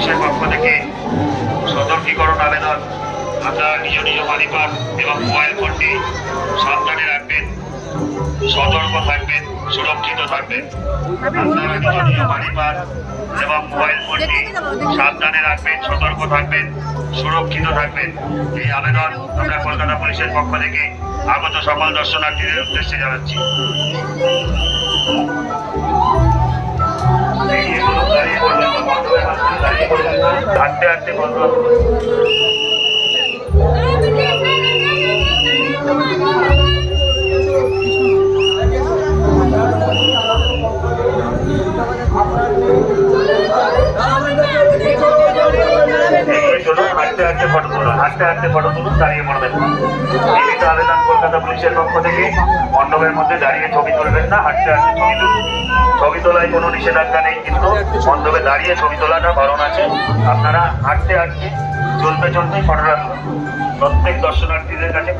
পুলিশের পক্ষ থেকে সতর্কীকরণ আবেদন। আপনারা নিজ নিজ মালিকান এবং মোবাইল ফোনটি সাবধানে রাখবেন, সতর্ক থাকবেন, সুরক্ষিত থাকবেন। আপনারা নিজ নিজ মালিকান এবং মোবাইল ফোনটি সাবধানে রাখবেন, সতর্ক থাকবেন, সুরক্ষিত থাকবেন। এই আবেদন আমরা কলকাতা পুলিশের পক্ষ থেকে আগত সকল দর্শনার্থীদের উদ্দেশ্যে জানাচ্ছি। হাঁটতে হাঁটতে বন্ধ। হাঁটতে হাঁটতে ফটো তুলুন, হাঁটতে হাঁটতে ফটো তুলুন, দাঁড়িয়ে পড়বেন না। লিখিত আবেদন কলকাতা পুলিশের পক্ষ থেকে, মণ্ডপের মধ্যে দাঁড়িয়ে ছবি তুলবেন না, হাঁটতে হাঁটতে ছবি তুলুন। ছবি তোলায় কোনো নিষেধাজ্ঞা নেই, কিন্তু মণ্ডপে দাঁড়িয়ে ছবি তোলাটা বারণ আছে। আপনারা হাঁটতে হাঁটতে চলতে চলতে ফটোটা তুলুন। প্রত্যেক দর্শনার্থীদের কাছে